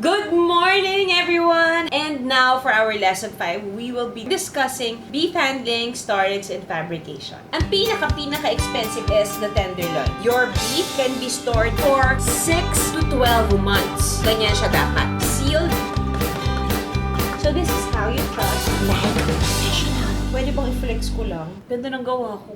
Good morning, everyone! And now, for our lesson 5, we will be discussing beef handling, storage, and fabrication. Ang pinaka-expensive is the tenderloin. Your beef can be stored for 6 to 12 months. Ganyan siya dapat. Sealed. So this is how you trust live professional. Pwede bang i-flex ko lang? Ganda ng gawa ko.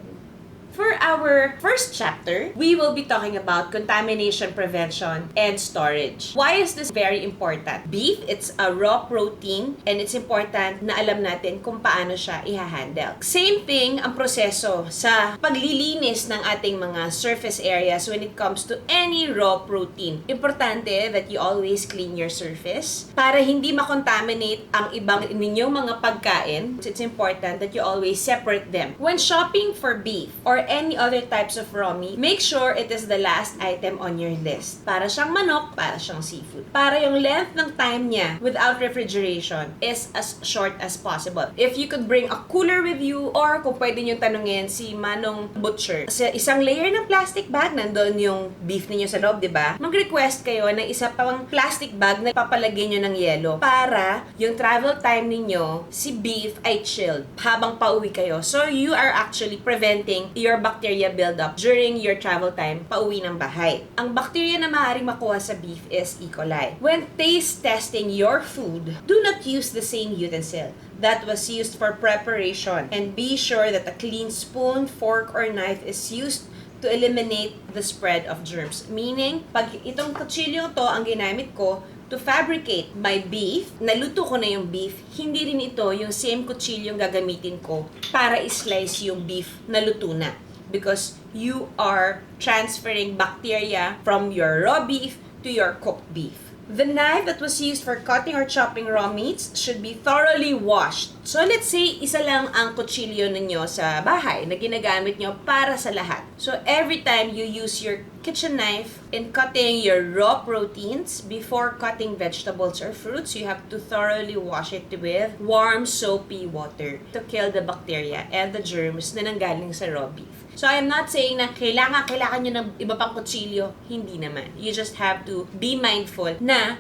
For our first chapter, we will be talking about contamination prevention and storage. Why is this very important? Beef, it's a raw protein and it's important na alam natin kung paano siya i-handle. Same thing ang proseso sa paglilinis ng ating mga surface areas when it comes to any raw protein. Importante that you always clean your surface para hindi makontaminate ang ibang ninyong mga pagkain. It's important that you always separate them. When shopping for beef or any other types of raw meat, make sure it is the last item on your list. Para siyang manok, para siyang seafood. Para yung length ng time niya without refrigeration is as short as possible. If you could bring a cooler with you or kung pwede nyo tanungin si Manong Butcher, sa isang layer ng plastic bag, nandun yung beef ninyo sa loob, diba? Mag-request kayo ng isa pang plastic bag na papalagay nyo ng yelo para yung travel time ninyo, si beef ay chilled habang pauwi kayo. So you are actually preventing your bacteria buildup during your travel time pauwi ng bahay. Ang bacteria na maaaring makuha sa beef is E. coli. When taste testing your food, do not use the same utensil that was used for preparation and be sure that a clean spoon, fork, or knife is used to eliminate the spread of germs. Meaning, pag itong kutsilyo to ang ginamit ko to fabricate my beef, naluto ko na yung beef, hindi rin ito yung same kutsilyo gagamitin ko para i-slice yung beef na luto na. Because you are transferring bacteria from your raw beef to your cooked beef. The knife that was used for cutting or chopping raw meats should be thoroughly washed. So let's say, isa lang ang kutsilyo ninyo sa bahay na ginagamit nyo para sa lahat. So every time you use your kitchen knife in cutting your raw proteins, before cutting vegetables or fruits, you have to thoroughly wash it with warm, soapy water to kill the bacteria and the germs na nanggaling sa raw beef. So I'm not saying na kailangan nyo ng iba pang kutsilyo. Hindi naman. You just have to be mindful na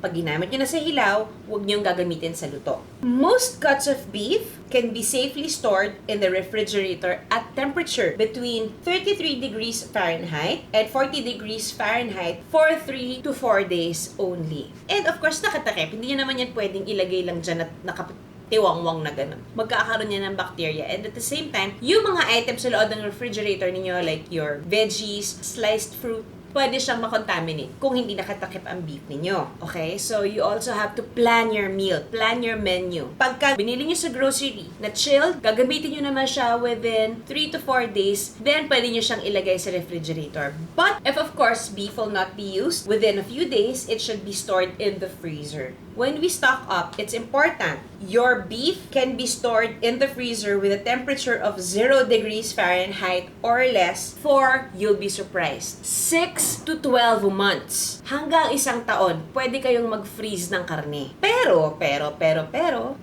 pag ginamit nyo na sa hilaw, huwag nyo gagamitin sa luto. Most cuts of beef can be safely stored in the refrigerator at temperature between 33 degrees Fahrenheit and 40 degrees Fahrenheit for 3 to 4 days only. And of course, nakatakip. Hindi nyo naman yan pwedeng ilagay lang dyan at tiwangwang na ganun. Magkakaroon niya ng bacteria. And at the same time, yung mga items sa loob ng refrigerator ninyo, like your veggies, sliced fruit, pwede siyang makontaminate kung hindi nakatakip ang beef ninyo. Okay? So, you also have to plan your meal, plan your menu. Pagka binili nyo sa grocery na chilled, gagamitin nyo naman siya within 3 to 4 days, then pwede nyo siyang ilagay sa refrigerator. But, if of course, beef will not be used, within a few days, it should be stored in the freezer. When we stock up, it's important. Your beef can be stored in the freezer with a temperature of 0 degrees Fahrenheit or less for, you'll be surprised, 6 to 12 months. Hanggang isang taon, pwede kayong mag-freeze ng karne. Pero,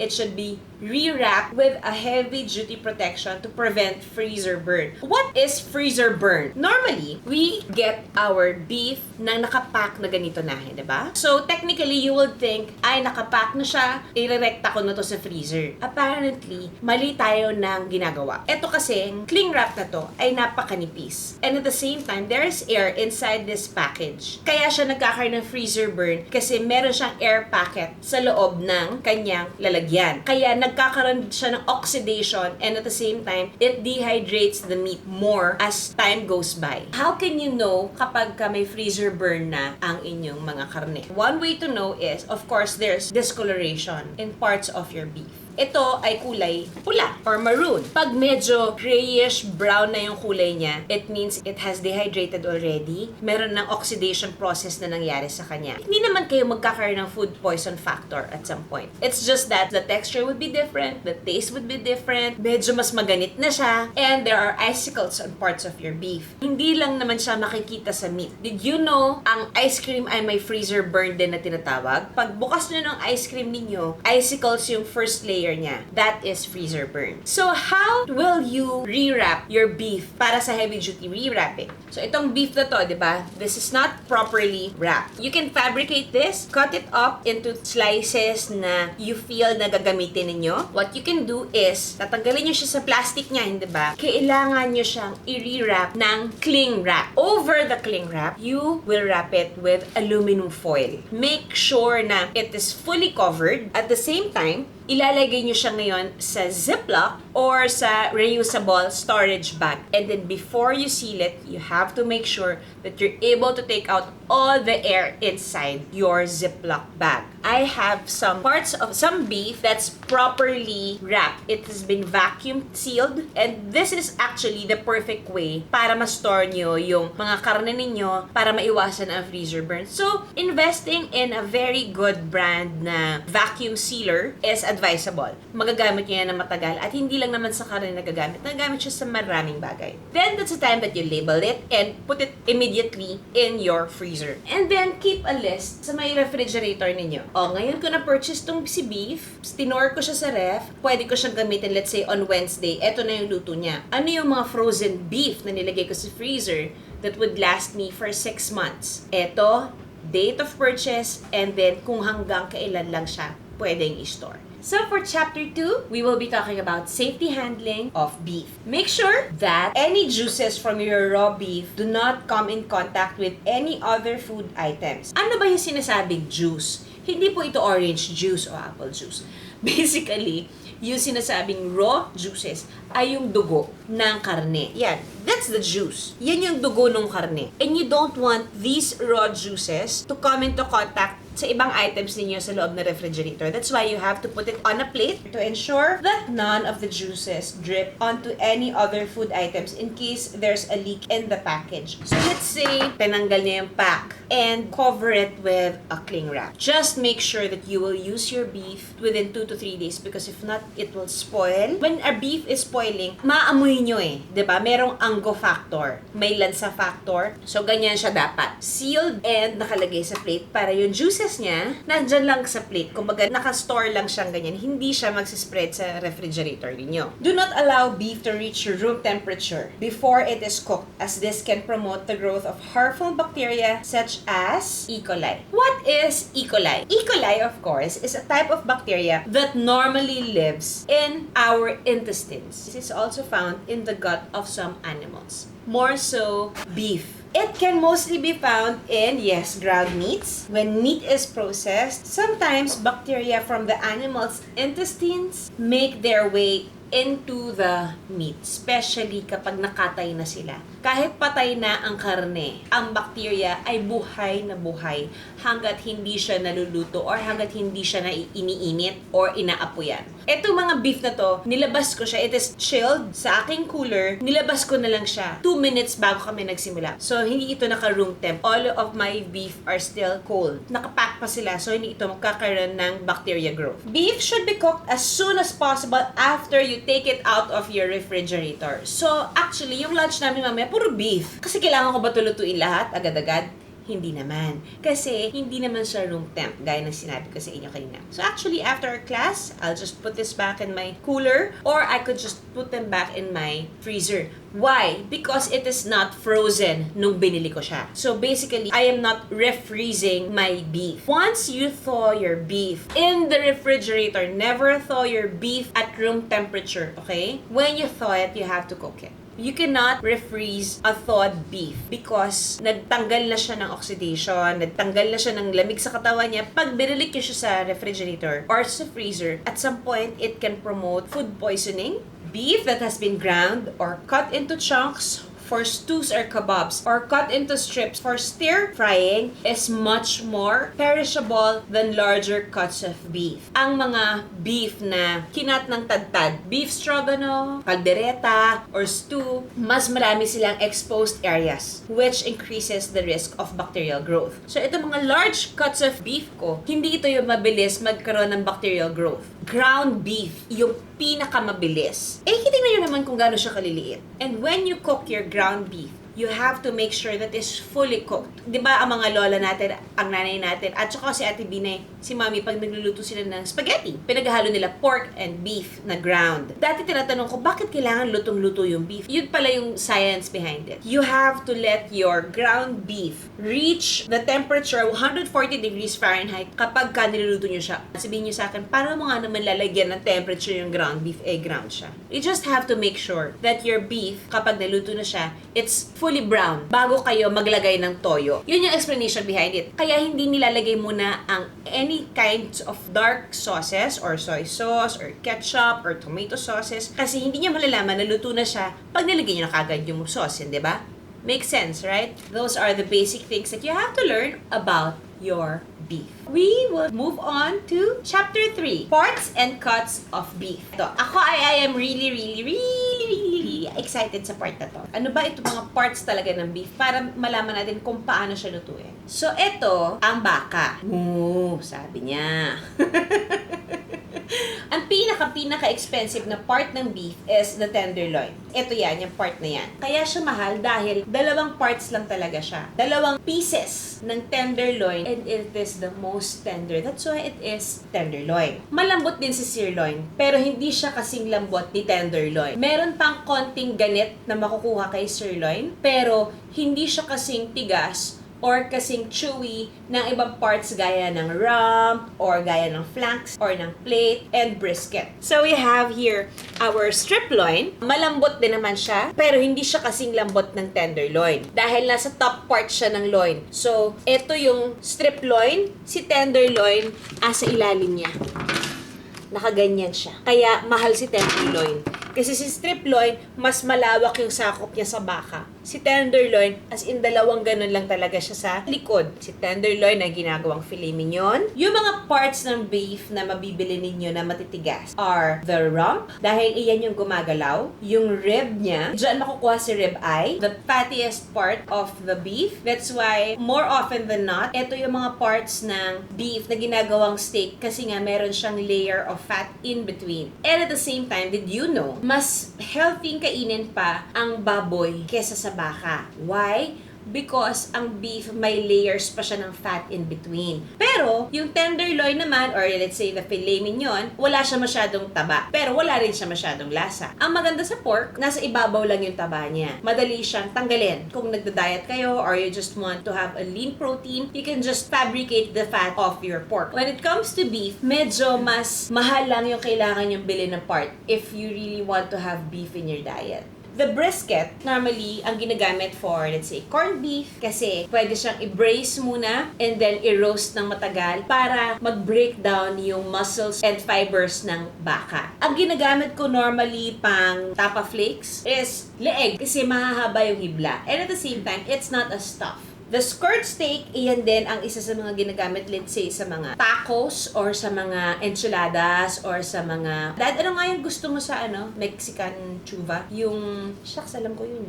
it should be re-wrapped with a heavy-duty protection to prevent freezer burn. What is freezer burn? Normally, we get our beef na nakapack na ganito na, diba? So, technically, you would think, ay, nakapack na siya, i-recta ko na to sa freezer. Apparently, mali tayo ng ginagawa. Ito kasi, cling wrap na to ay napakanipis. And at the same time, there is air inside this package. Kaya siya nagkakaroon ng freezer burn kasi meron siyang air packet sa loob ng kanyang lalagyan. Kaya nagkakaroon siya ng oxidation and at the same time, it dehydrates the meat more as time goes by. How can you know kapag may freezer burn na ang inyong mga karne? One way to know is, of course, there's discoloration in parts of your beef. Ito ay kulay pula or maroon. Pag medyo grayish brown na yung kulay niya, it means it has dehydrated already. Meron ng oxidation process na nangyari sa kanya. Hindi naman kayo magkakaroon ng food poison factor at some point. It's just that the texture would be different, the taste would be different, medyo mas maganit na siya, and there are icicles on parts of your beef. Hindi lang naman siya makikita sa meat. Did you know ang ice cream ay may freezer burn din na tinatawag? Pag bukas nyo ng ice cream ninyo, icicles yung first layer clear niya. That is freezer burn. So, how will you rewrap your beef para sa heavy-duty rewrapping? So, itong beef na to, di ba? This is not properly wrapped. You can fabricate this, cut it up into slices na you feel na gagamitin ninyo. What you can do is, tatanggalin nyo siya sa plastic niya, hindi ba? Kailangan nyo siyang i-rewrap ng cling wrap. Over the cling wrap, you will wrap it with aluminum foil. Make sure na it is fully covered. At the same time, ilalagay nyo siya ngayon sa Ziploc or sa reusable storage bag. And then before you seal it, you have to make sure that you're able to take out all the air inside your Ziploc bag. I have some parts of some beef that's properly wrapped. It has been vacuum sealed, and this is actually the perfect way para ma-store nyo yung mga karne ninyo para maiwasan ang freezer burn. So, investing in a very good brand na vacuum sealer is advisable. Magagamit nyo yan na matagal at hindi lang naman sa karne nagagamit. Nagagamit siya sa maraming bagay. Then, that's the time that you label it and put it immediately in your freezer. And then, keep a list sa may refrigerator ninyo. O, ngayon ko na-purchase tong si beef, tinor ko siya sa ref, pwede ko siyang gamitin, let's say, on Wednesday. Eto na yung luto niya. Ano yung mga frozen beef na nilagay ko sa freezer that would last me for 6 months? Eto, date of purchase, and then kung hanggang kailan lang siya pwedeng i-store. So for Chapter 2, we will be talking about safety handling of beef. Make sure that any juices from your raw beef do not come in contact with any other food items. Ano ba yung sinasabing juice? Hindi po ito orange juice o apple juice. Basically, yung sinasabing raw juices ay yung dugo ng karne. Yan. That's the juice. Yan yung dugo ng karne. And you don't want these raw juices to come into contact sa ibang items ninyo sa loob na refrigerator. That's why you have to put it on a plate to ensure that none of the juices drip onto any other food items in case there's a leak in the package. So let's say, tinanggal niya yung pack and cover it with a cling wrap. Just make sure that you will use your beef within 2 to 3 days because if not, it will spoil. When our beef is spoiling, maamoy nyo eh. 'Di ba? Merong anggo factor. May lansa factor. So, ganyan siya dapat. Sealed and nakalagay sa plate para yung juices niya, nandyan lang sa plate. Kumbaga, nakastore lang siyang ganyan. Hindi siya magsispread sa refrigerator ninyo. Do not allow beef to reach room temperature before it is cooked, as this can promote the growth of harmful bacteria such as E. coli. What is E. coli? E. coli, of course, is a type of bacteria that normally lives in our intestines. This is also found in the gut of some animals. More so, beef. It can mostly be found in, yes, ground meats. When meat is processed, sometimes bacteria from the animal's intestines make their way into the meat, especially kapag nakatay na sila. Kahit patay na ang karne, ang bacteria ay buhay na buhay hanggat hindi siya naluluto or hanggat hindi siya na iniinit or inaapuyan. Etong mga beef na to, nilabas ko siya. It is chilled sa aking cooler. Nilabas ko na lang siya 2 minutes bago kami nagsimula. So, hindi ito naka-room temp. All of my beef are still cold. Nakapack pa sila, so hindi ito magkakaroon ng bacteria growth. Beef should be cooked as soon as possible after you take it out of your refrigerator. So, actually, yung lunch namin mamaya, puro beef. Kasi kailangan ko ba tulutuin lahat agad-agad? Hindi naman. Kasi, hindi naman siya room temp, gaya ng sinabi ko sa inyo kanina. So, actually, after our class, I'll just put this back in my cooler or I could just put them back in my freezer. Why? Because it is not frozen nung binili ko siya. So, basically, I am not refreezing my beef. Once you thaw your beef in the refrigerator, never thaw your beef at room temperature, okay? When you thaw it, you have to cook it. You cannot refreeze a thawed beef because nagtanggal na siya ng oxidation, nagtanggal na siya ng lamig sa katawan niya. Pag binilik niyo siya sa refrigerator or sa freezer, at some point, it can promote food poisoning. Beef that has been ground or cut into chunks for stews or kebabs or cut into strips for stir frying is much more perishable than larger cuts of beef. Ang mga beef na kinat ng tadtad, beef stroganoff, caldereta, or stew, mas marami silang exposed areas which increases the risk of bacterial growth. So ito mga large cuts of beef ko, hindi ito yung mabilis magkaroon ng bacterial growth. Ground beef, yung pinakamabilis. Eh, hitingnan nyo naman kung gaano siya kaliliit. And when you cook your ground beef you have to make sure that it's fully cooked. Di ba ang mga lola natin, ang nanay natin, at saka si Ate Binay, si Mami, pag nagluluto sila ng spaghetti, pinaghalo nila pork and beef na ground. Dati tinatanong ko, bakit kailangan lutong-luto yung beef? Yun pala yung science behind it. You have to let your ground beef reach the temperature 140 degrees Fahrenheit kapag ka niluluto nyo siya. Sabihin nyo sa akin, paano mo nga naman lalagyan ng temperature yung ground beef? Ground siya. You just have to make sure that your beef, kapag naluto na siya, it's fully brown bago kayo maglagay ng toyo. Yun yung explanation behind it. Kaya hindi nilalagay muna ang any kinds of dark sauces or soy sauce or ketchup or tomato sauces kasi hindi niya malalaman na luto na siya pag nilagay niyo na kagad yung sauce, di ba? Makes sense, right? Those are the basic things that you have to learn about your beef. We will move on to Chapter 3, Parts and Cuts of Beef. Ito, I am really excited sa part na to. Ano ba ito mga parts talaga ng beef para malaman natin kung paano siya lutuin. So, ito, ang baka. Sabi niya. Ang pinaka-expensive na part ng beef is the tenderloin. Ito yan, yung part na yan. Kaya siya mahal dahil dalawang parts lang talaga siya. Dalawang pieces ng tenderloin and it is the most tender. That's why it is tenderloin. Malambot din si sirloin, pero hindi siya kasing lambot ni tenderloin. Meron pang konting ganit na makukuha kay sirloin, pero hindi siya kasing tigas or kasing chewy ng ibang parts gaya ng rump, or gaya ng flanks, or ng plate, and brisket. So we have here our strip loin. Malambot din naman siya, pero hindi siya kasing lambot ng tenderloin. Dahil nasa top part siya ng loin. So, ito yung strip loin, si tenderloin, sa ilalim niya. Nakaganyan siya. Kaya mahal si tenderloin. Kasi si strip loin, mas malawak yung sakop niya sa baka. Si tenderloin, as in dalawang ganun lang talaga siya sa likod. Si tenderloin na ginagawang filet mignon. Yung mga parts ng beef na mabibili ninyo na matitigas are the rump, dahil iyan yung gumagalaw. Yung rib niya, dyan makukuha si rib eye, the fattiest part of the beef. That's why, more often than not, ito yung mga parts ng beef na ginagawang steak kasi nga meron siyang layer of fat in between. And at the same time, did you know, mas healthy kainin pa ang baboy kesa sa baka. Why? Because ang beef may layers pa siya ng fat in between. Pero, yung tenderloin naman, or let's say the filet mignon, wala siya masyadong taba. Pero wala rin siya masyadong lasa. Ang maganda sa pork, nasa ibabaw lang yung taba niya. Madali siyang tanggalin. Kung nagda-diet kayo or you just want to have a lean protein, you can just fabricate the fat of your pork. When it comes to beef, medyo mas mahal lang yung kailangan yung bilhin ng part if you really want to have beef in your diet. The brisket, normally, ang ginagamit for, let's say, corned beef, kasi pwede siyang i-braise muna and then i-roast ng matagal para mag-break down yung muscles and fibers ng baka. Ang ginagamit ko normally pang tapa flakes is leeg kasi mahahaba yung hibla. And at the same time, it's not a stuff. The skirt steak, iyan din ang isa sa mga ginagamit, let's say, sa mga tacos or sa mga enchiladas or sa mga... Dad, ano nga yung gusto mo sa Mexican chuva? Yung... Shucks, alam ko yun.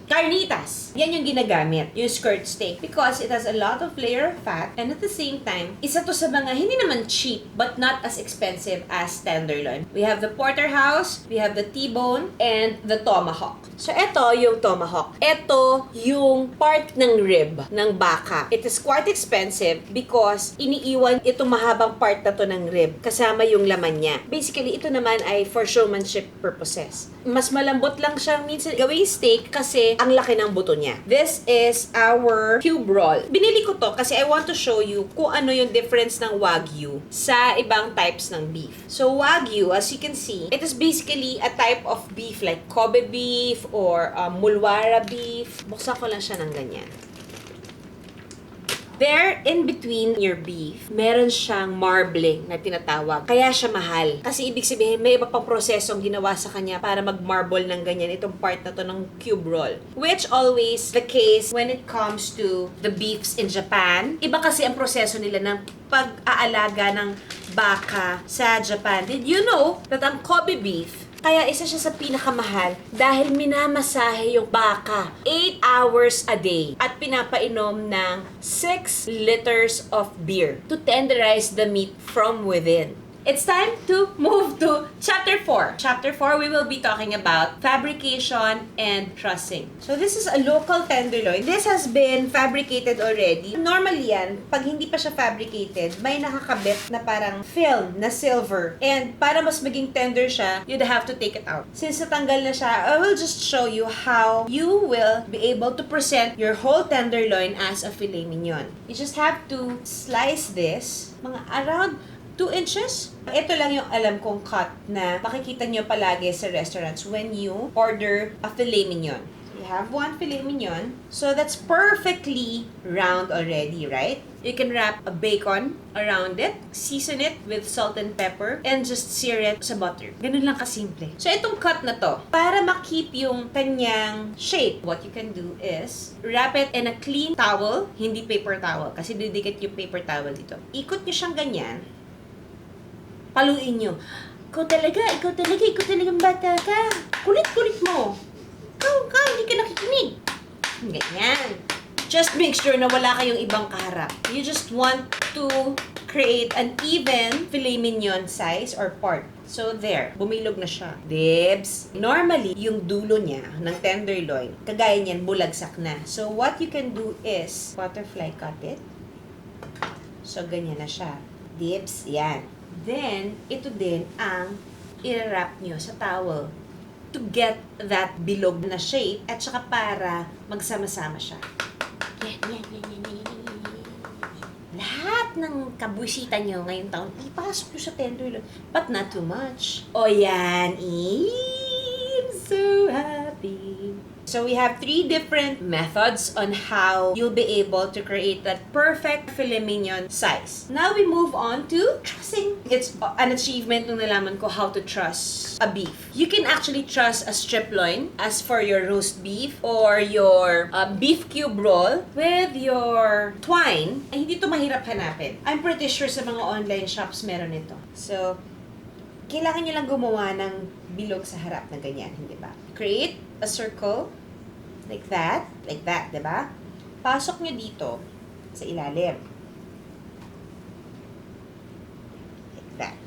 Carnitas. Yan yung ginagamit, yung skirt steak. Because it has a lot of layer of fat and at the same time, isa to sa mga hindi naman cheap but not as expensive as tenderloin. We have the porterhouse, we have the T-bone, and the tomahawk. So, ito yung tomahawk. Ito yung part ng rib ng baka. It is quite expensive because iniiwan itong mahabang part na to ng rib kasama yung laman niya. Basically, ito naman ay for showmanship purposes. Mas malambot lang siyang minsan gawing steak kasi ang laki ng buto niya. This is our cube roll. Binili ko to kasi I want to show you kung ano yung difference ng Wagyu sa ibang types ng beef. So, Wagyu, as you can see, it is basically a type of beef like Kobe beef or Mulwara beef. Buksan ko lang siya ng ganyan. There, in between your beef, meron siyang marbling na tinatawag. Kaya siya mahal. Kasi ibig sabihin, may iba pang prosesong ginawa sa kanya para mag-marble ng ganyan itong part na to ng cube roll. Which always the case when it comes to the beefs in Japan. Iba kasi ang proseso nila ng pag-aalaga ng baka sa Japan. Did you know that ang Kobe beef, kaya isa siya sa pinakamahal dahil minamasahe yung baka 8 hours a day at pinapainom ng 6 liters of beer to tenderize the meat from within. It's time to move to Chapter 4. Chapter 4, we will be talking about fabrication and trussing. So this is a local tenderloin. This has been fabricated already. Normally yan, pag hindi pa siya fabricated, may nakakabit na parang film na silver. And para mas maging tender siya, you'd have to take it out. Since natanggal na siya, I will just show you how you will be able to present your whole tenderloin as a filet mignon. You just have to slice this, mga around 2 inches. Ito lang yung alam kong cut na makikita nyo palagi sa restaurants when you order a filet mignon. You have one filet mignon. So that's perfectly round already, right? You can wrap a bacon around it, season it with salt and pepper, and just sear it sa butter. Ganun lang kasimple. So itong cut na to, para makip yung kanyang shape, what you can do is wrap it in a clean towel, hindi paper towel, kasi didikit yung paper towel dito. Ikot nyo siyang ganyan. Paluin nyo. Ikaw talagang bata ka. Kulit-kulit mo. Ikaw, hindi ka nakikinig. Ganyan. Just make sure na wala kayong ibang kaharap. You just want to create an even filet mignon size or part. So there, bumilog na siya. Dibs. Normally, yung dulo niya ng tenderloin, kagaya niyan, bulagsak na. So what you can do is butterfly cut it. So ganyan na siya. Dibs, yan. Then, ito din ang i-wrap nyo sa towel to get that bilog na shape at saka para magsama-sama siya. Yan. Lahat ng kabusitan nyo ngayong taon, ipasok nyo sa tenderloin, but not too much. O yan, I'm so happy. So we have 3 different methods on how you'll be able to create that perfect filet mignon size. Now we move on to trussing. It's an achievement nung nalaman ko how to truss a beef. You can actually truss a strip loin as for your roast beef or your beef cube roll with your twine. Ay, hindi to mahirap hanapin. I'm pretty sure sa mga online shops meron ito. So, kailangan nyo lang gumawa ng bilog sa harap na ganyan, hindi ba? Create a circle like that, diba? Pasok nyo dito sa ilalim. Like that.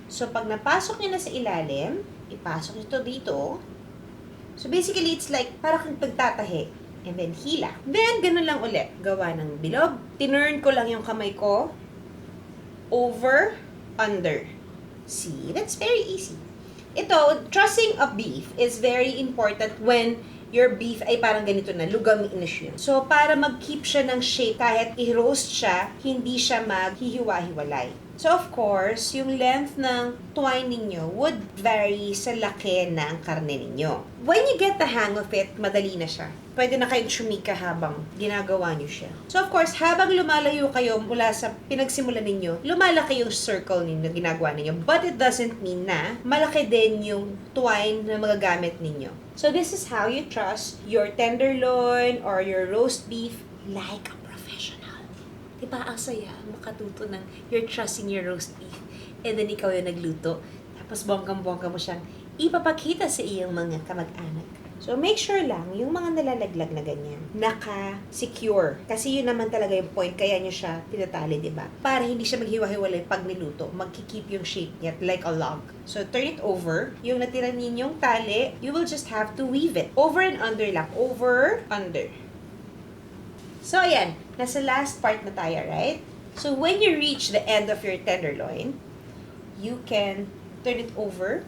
So, pag napasok nyo na sa ilalim, ipasok nyo to dito. So, basically, it's like parang pagtatahi. And then, hila. Then, ganun lang ulit. Gawa ng bilog. Tinurn ko lang yung kamay ko. Over, under. See? That's very easy. Ito, trussing a beef is very important when your beef ay parang ganito na, lugami na siya. So, para mag-keep siya ng shape, kahit i-roast siya, hindi siya maghihiwa-hiwalay. So, of course, yung length ng twine ninyo would vary sa laki ng karne ninyo. When you get the hang of it, madali na siya. Pwede na kayong tsumika habang ginagawa nyo siya. So, of course, habang lumalayo kayo mula sa pinagsimulan ninyo, lumalaki yung circle ninyo na ginagawa ninyo. But it doesn't mean na malaki din yung twine na magagamit ninyo. So, this is how you truss your tenderloin or your roast beef like a professional. Diba ang saya makatuto ng you're trussing your roast beef and then ikaw yung nagluto. Tapos bonggang-bongga mo siyang ipapakita sa iyong mga kamag-anak. So, make sure lang, yung mga nalalaglag na ganyan, naka-secure. Kasi yun naman talaga yung point, kaya nyo siya tinatali, di ba? Para hindi siya maghiwa-hiwalay pag niluto, magkikip yung shape niya like a log. So, turn it over. Yung natira ninyong tali, you will just have to weave it. Over and under lang. Over, under. So, ayan. Nasa last part na tayo, right? So, when you reach the end of your tenderloin, you can turn it over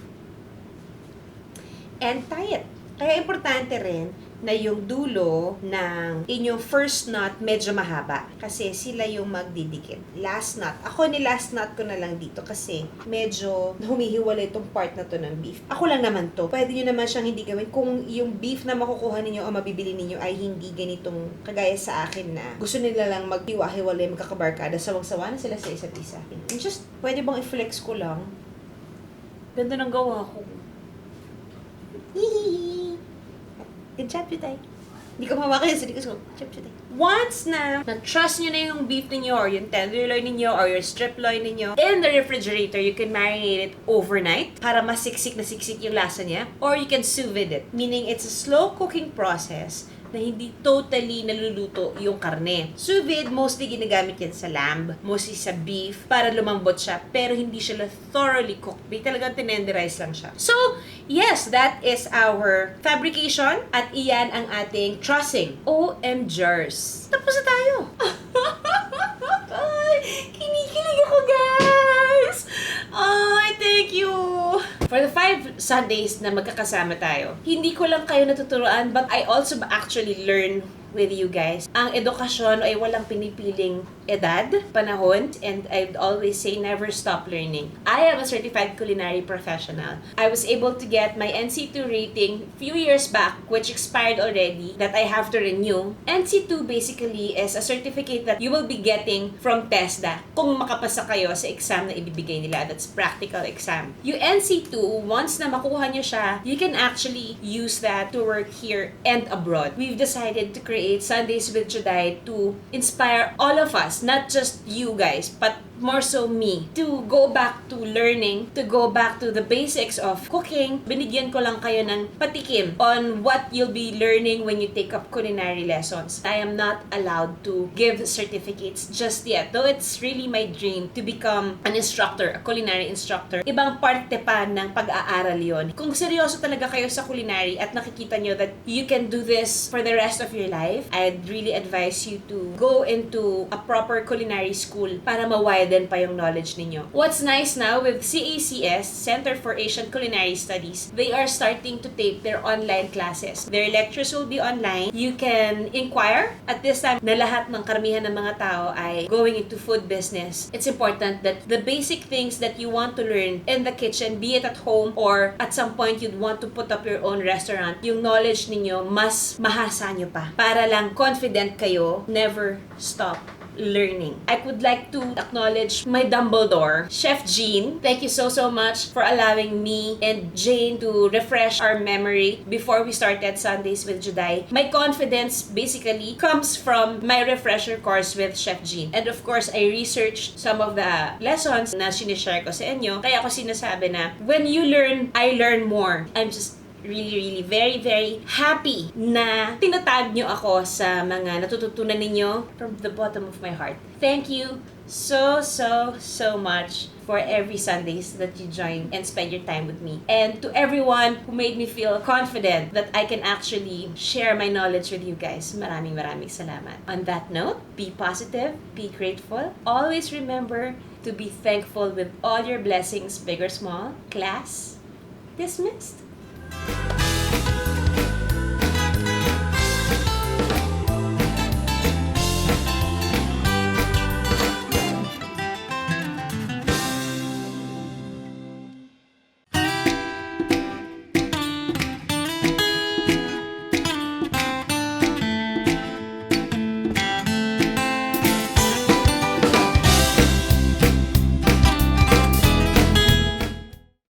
and tie it. Kaya importante rin na yung dulo ng inyong first knot medyo mahaba. Kasi sila yung magdidikit. Last knot. Ako ni last knot ko na lang dito kasi medyo humihiwalay itong part na to ng beef. Ako lang naman to. Pwede nyo naman siyang hindi gawin kung yung beef na makukuha ninyo o mabibili ninyo ay hindi ganitong kagaya sa akin na gusto nila lang maghiwa-hiwalay, magkakabarkada, sawang-sawa na sila sa isa't isa. And just, pwede bang i-flex ko lang? Ganda ng gawa ko. Hihihi! Good job, Judy. Hindi ko mahawakan yung sarili ko. Good job, Judy. Once na na-trust nyo na yung beef ninyo or yung tenderloin ninyo or your strip loin ninyo in the refrigerator, you can marinate it overnight para masiksik na siksik yung lasa niya. Or you can sous vide it. Meaning, it's a slow cooking process na hindi totally naluluto yung karne. Sous vide, mostly ginagamit yan sa lamb, mostly sa beef, para lumambot siya, pero hindi siya thoroughly cooked. Talagang tinenderize lang siya. So, yes, that is our fabrication at iyan ang ating trussing. OMGers. Tapos na tayo. Ay, kinikilig ako, guys. Ay, thank you. For the 5 Sundays na magkakasama tayo, hindi ko lang kayo natuturuan, but I also actually learn with you guys. Ang edukasyon ay walang pinipiling edad, panahon, and I'd always say never stop learning. I am a certified culinary professional. I was able to get my NC2 rating few years back, which expired already, that I have to renew. NC2 basically is a certificate that you will be getting from TESDA kung makapasa kayo sa exam na ibibigay nila. That's practical exam. Yung NC2, once na makuha nyo siya, you can actually use that to work here and abroad. We've decided to create Sundays with Judy to inspire all of us, not just you guys, but more so me, to go back to learning, to go back to the basics of cooking. Binigyan ko lang kayo ng patikim on what you'll be learning when you take up culinary lessons. I am not allowed to give certificates just yet, though it's really my dream to become an instructor, a culinary instructor. Ibang parte pa ng pag-aaral yon. Kung seryoso talaga kayo sa culinary at nakikita nyo that you can do this for the rest of your life, I'd really advise you to go into a proper culinary school para ma-widen pa yung knowledge ninyo. What's nice now with CACS, Center for Asian Culinary Studies, they are starting to tape their online classes. Their lectures will be online. You can inquire. At this time, na lahat ng karamihan ng mga tao ay going into food business. It's important that the basic things that you want to learn in the kitchen, be it at home or at some point you'd want to put up your own restaurant, yung knowledge ninyo, mas mahasa nyo pa. Para lang confident kayo, never stop learning. I would like to acknowledge my Dumbledore, Chef Jean. Thank you so much for allowing me and Jane to refresh our memory before we started Sundays with Judy. My confidence basically comes from my refresher course with Chef Jean. And of course, I researched some of the lessons na sinishare ko sa inyo. Kaya ako sinasabi na, when you learn, I learn more. I'm just really very happy na tinatag nyo ako sa mga natututunan ninyo from the bottom of my heart. Thank you so much for every Sundays that you join and spend your time with me. And to everyone who made me feel confident that I can actually share my knowledge with you guys, maraming salamat. On that note, be positive, be grateful. Always remember to be thankful with all your blessings, big or small. Class dismissed.